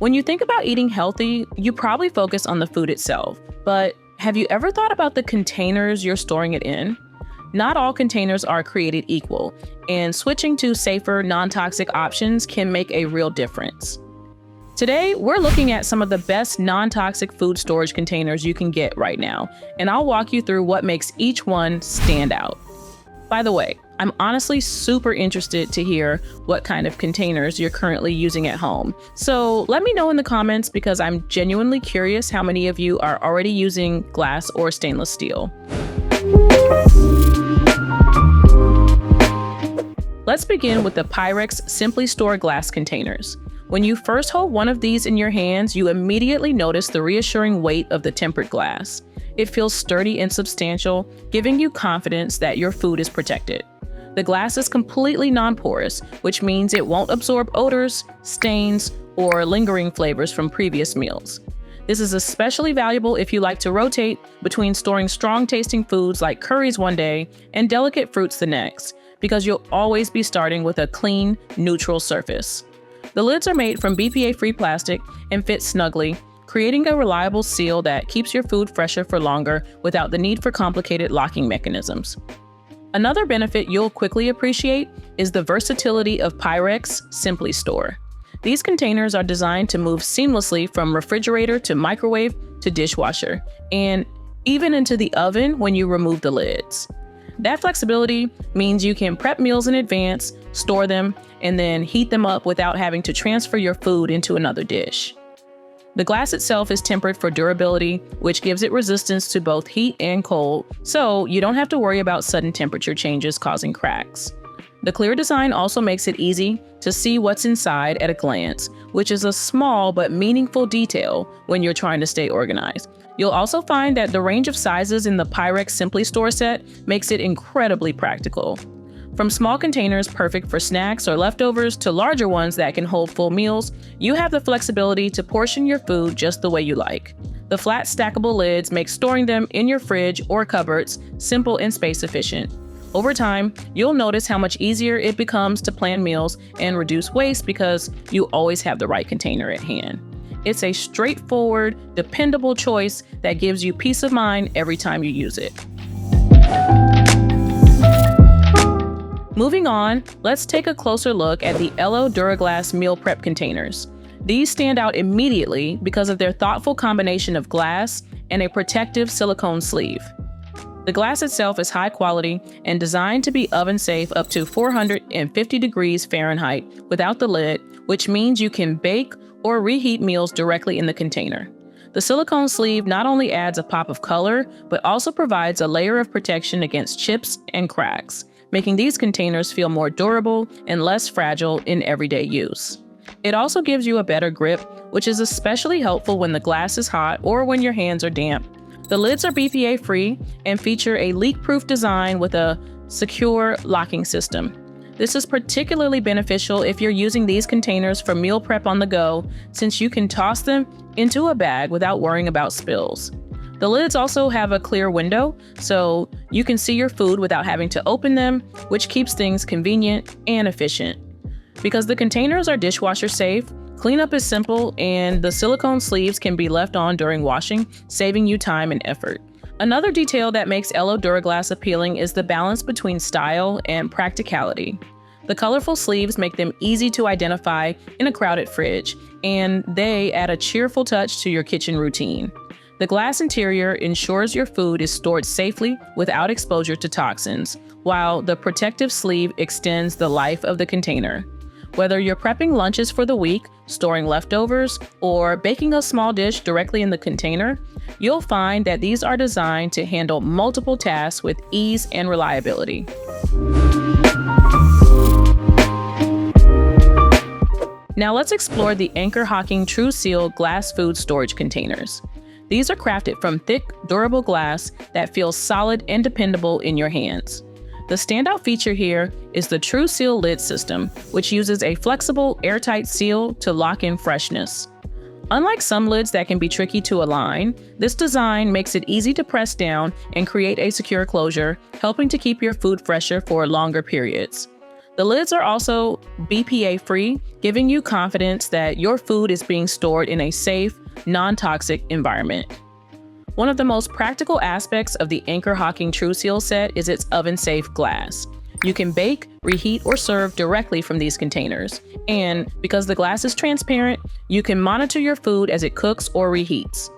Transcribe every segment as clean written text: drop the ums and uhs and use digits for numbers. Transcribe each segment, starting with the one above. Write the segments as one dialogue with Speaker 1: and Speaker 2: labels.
Speaker 1: When you think about eating healthy, you probably focus on the food itself, but have you ever thought about the containers you're storing it in? Not all containers are created equal, and switching to safer, non-toxic options can make a real difference. Today, we're looking at some of the best non-toxic food storage containers you can get right now, and I'll walk you through what makes each one stand out. By the way, I'm honestly super interested to hear what kind of containers you're currently using at home. So let me know in the comments because I'm genuinely curious how many of you are already using glass or stainless steel. Let's begin with the Pyrex Simply Store glass containers. When you first hold one of these in your hands, you immediately notice the reassuring weight of the tempered glass. It feels sturdy and substantial, giving you confidence that your food is protected. The glass is completely non-porous, which means it won't absorb odors, stains, or lingering flavors from previous meals. This is especially valuable if you like to rotate between storing strong-tasting foods like curries one day and delicate fruits the next, because you'll always be starting with a clean, neutral surface. The lids are made from BPA-free plastic and fit snugly, creating a reliable seal that keeps your food fresher for longer without the need for complicated locking mechanisms. Another benefit you'll quickly appreciate is the versatility of Pyrex Simply Store. These containers are designed to move seamlessly from refrigerator to microwave to dishwasher, and even into the oven when you remove the lids. That flexibility means you can prep meals in advance, store them, and then heat them up without having to transfer your food into another dish. The glass itself is tempered for durability, which gives it resistance to both heat and cold, so you don't have to worry about sudden temperature changes causing cracks. The clear design also makes it easy to see what's inside at a glance, which is a small but meaningful detail when you're trying to stay organized. You'll also find that the range of sizes in the Pyrex Simply Store set makes it incredibly practical. From small containers perfect for snacks or leftovers to larger ones that can hold full meals, you have the flexibility to portion your food just the way you like. The flat stackable lids make storing them in your fridge or cupboards simple and space efficient. Over time, you'll notice how much easier it becomes to plan meals and reduce waste because you always have the right container at hand. It's a straightforward, dependable choice that gives you peace of mind every time you use it. Moving on, let's take a closer look at the Ello Duraglass meal prep containers. These stand out immediately because of their thoughtful combination of glass and a protective silicone sleeve. The glass itself is high quality and designed to be oven safe up to 450 degrees Fahrenheit without the lid, which means you can bake or reheat meals directly in the container. The silicone sleeve not only adds a pop of color, but also provides a layer of protection against chips and cracks, making these containers feel more durable and less fragile in everyday use. It also gives you a better grip, which is especially helpful when the glass is hot or when your hands are damp. The lids are BPA-free and feature a leak-proof design with a secure locking system. This is particularly beneficial if you're using these containers for meal prep on the go, since you can toss them into a bag without worrying about spills. The lids also have a clear window, so you can see your food without having to open them, which keeps things convenient and efficient. Because the containers are dishwasher safe, cleanup is simple, and the silicone sleeves can be left on during washing, saving you time and effort. Another detail that makes Ello Duraglass appealing is the balance between style and practicality. The colorful sleeves make them easy to identify in a crowded fridge, and they add a cheerful touch to your kitchen routine. The glass interior ensures your food is stored safely without exposure to toxins, while the protective sleeve extends the life of the container. Whether you're prepping lunches for the week, storing leftovers, or baking a small dish directly in the container, you'll find that these are designed to handle multiple tasks with ease and reliability. Now let's explore the Anchor Hocking TrueSeal glass food storage containers. These are crafted from thick, durable glass that feels solid and dependable in your hands. The standout feature here is the TrueSeal lid system, which uses a flexible, airtight seal to lock in freshness. Unlike some lids that can be tricky to align, this design makes it easy to press down and create a secure closure, helping to keep your food fresher for longer periods. The lids are also BPA-free, giving you confidence that your food is being stored in a safe, non-toxic environment. One of the most practical aspects of the Anchor Hocking TrueSeal set is its oven-safe glass. You can bake, reheat, or serve directly from these containers. And because the glass is transparent, you can monitor your food as it cooks or reheats.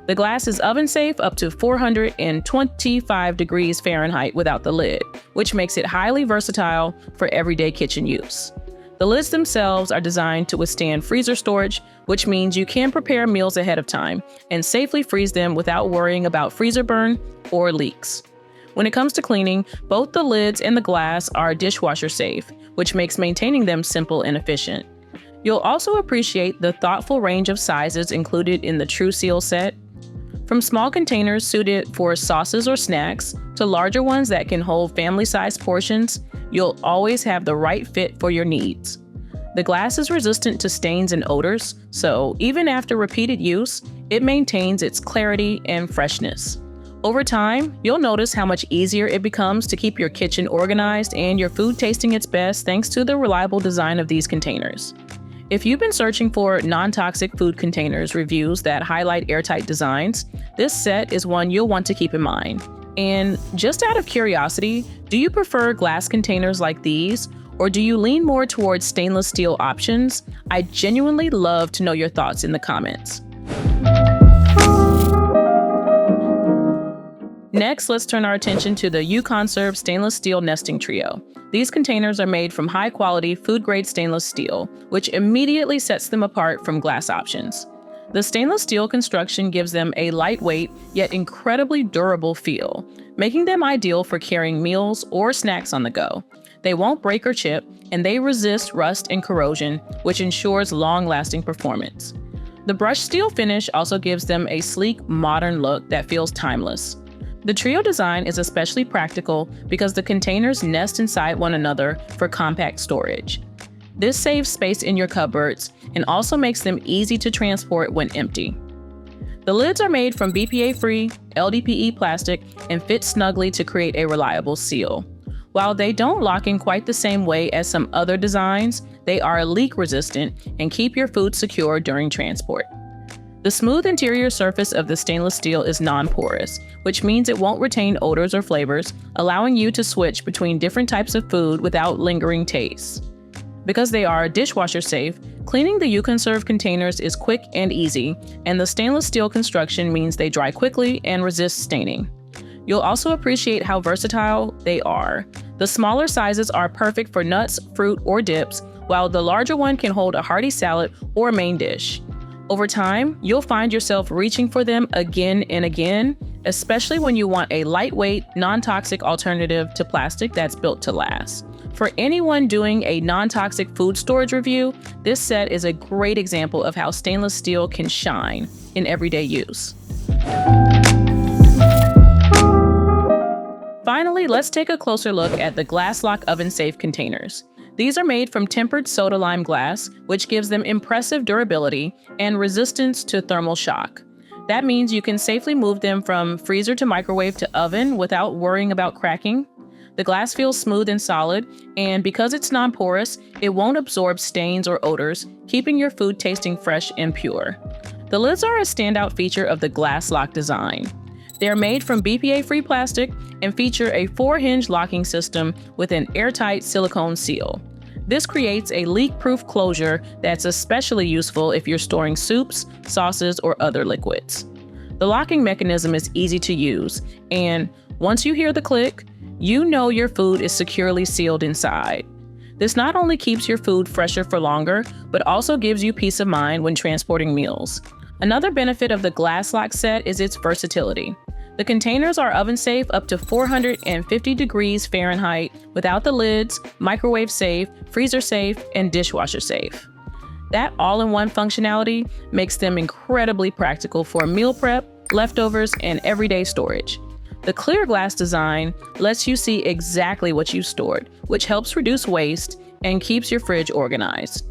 Speaker 1: The glass is oven-safe up to 425 degrees Fahrenheit without the lid, which makes it highly versatile for everyday kitchen use. The lids themselves are designed to withstand freezer storage, which means you can prepare meals ahead of time and safely freeze them without worrying about freezer burn or leaks. When it comes to cleaning, both the lids and the glass are dishwasher safe, which makes maintaining them simple and efficient. You'll also appreciate the thoughtful range of sizes included in the TrueSeal set. From small containers suited for sauces or snacks to larger ones that can hold family-sized portions, you'll always have the right fit for your needs. The glass is resistant to stains and odors, so even after repeated use, it maintains its clarity and freshness. Over time, you'll notice how much easier it becomes to keep your kitchen organized and your food tasting its best thanks to the reliable design of these containers. If you've been searching for non-toxic food containers reviews that highlight airtight designs, this set is one you'll want to keep in mind. And just out of curiosity, do you prefer glass containers like these, or do you lean more towards stainless steel options? I genuinely love to know your thoughts in the comments. Next, let's turn our attention to the U-Konserve stainless steel nesting trio. These containers are made from high-quality, food-grade stainless steel, which immediately sets them apart from glass options. The stainless steel construction gives them a lightweight, yet incredibly durable feel, making them ideal for carrying meals or snacks on the go. They won't break or chip, and they resist rust and corrosion, which ensures long-lasting performance. The brushed steel finish also gives them a sleek, modern look that feels timeless. The trio design is especially practical because the containers nest inside one another for compact storage. This saves space in your cupboards and also makes them easy to transport when empty. The lids are made from BPA-free, LDPE plastic and fit snugly to create a reliable seal. While they don't lock in quite the same way as some other designs, they are leak resistant and keep your food secure during transport. The smooth interior surface of the stainless steel is non-porous, which means it won't retain odors or flavors, allowing you to switch between different types of food without lingering tastes. Because they are dishwasher safe, cleaning the U-Konserve containers is quick and easy, and the stainless steel construction means they dry quickly and resist staining. You'll also appreciate how versatile they are. The smaller sizes are perfect for nuts, fruit, or dips, while the larger one can hold a hearty salad or main dish. Over time, you'll find yourself reaching for them again and again, especially when you want a lightweight, non-toxic alternative to plastic that's built to last. For anyone doing a non-toxic food storage review, this set is a great example of how stainless steel can shine in everyday use. Finally, let's take a closer look at the Glasslock oven-safe containers. These are made from tempered soda lime glass, which gives them impressive durability and resistance to thermal shock. That means you can safely move them from freezer to microwave to oven without worrying about cracking. The glass feels smooth and solid, and because it's non-porous, it won't absorb stains or odors, keeping your food tasting fresh and pure. The lids are a standout feature of the Glasslock design. They are made from BPA-free plastic and feature a 4-hinge locking system with an airtight silicone seal. This creates a leak-proof closure that's especially useful if you're storing soups, sauces, or other liquids. The locking mechanism is easy to use, and once you hear the click, you know your food is securely sealed inside. This not only keeps your food fresher for longer, but also gives you peace of mind when transporting meals. Another benefit of the Glasslock set is its versatility. The containers are oven safe up to 450 degrees Fahrenheit without the lids, microwave safe, freezer safe, and dishwasher safe. That all-in-one functionality makes them incredibly practical for meal prep, leftovers, and everyday storage. The clear glass design lets you see exactly what you stored, which helps reduce waste and keeps your fridge organized.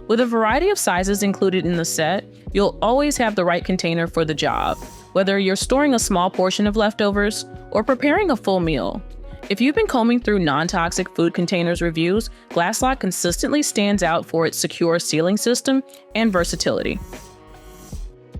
Speaker 1: With a variety of sizes included in the set, you'll always have the right container for the job, whether you're storing a small portion of leftovers or preparing a full meal. If you've been combing through non-toxic food containers reviews, Glasslock consistently stands out for its secure sealing system and versatility.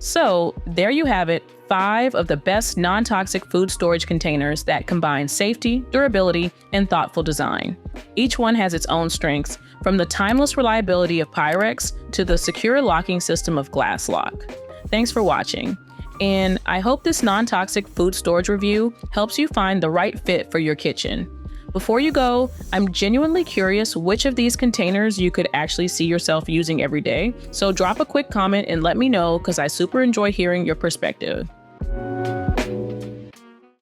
Speaker 1: So, there you have it, 5 of the best non-toxic food storage containers that combine safety, durability, and thoughtful design. Each one has its own strengths, from the timeless reliability of Pyrex to the secure locking system of Glasslock. Thanks for watching, and I hope this non-toxic food storage review helps you find the right fit for your kitchen. Before you go, I'm genuinely curious which of these containers you could actually see yourself using every day, so drop a quick comment and let me know because I super enjoy hearing your perspective.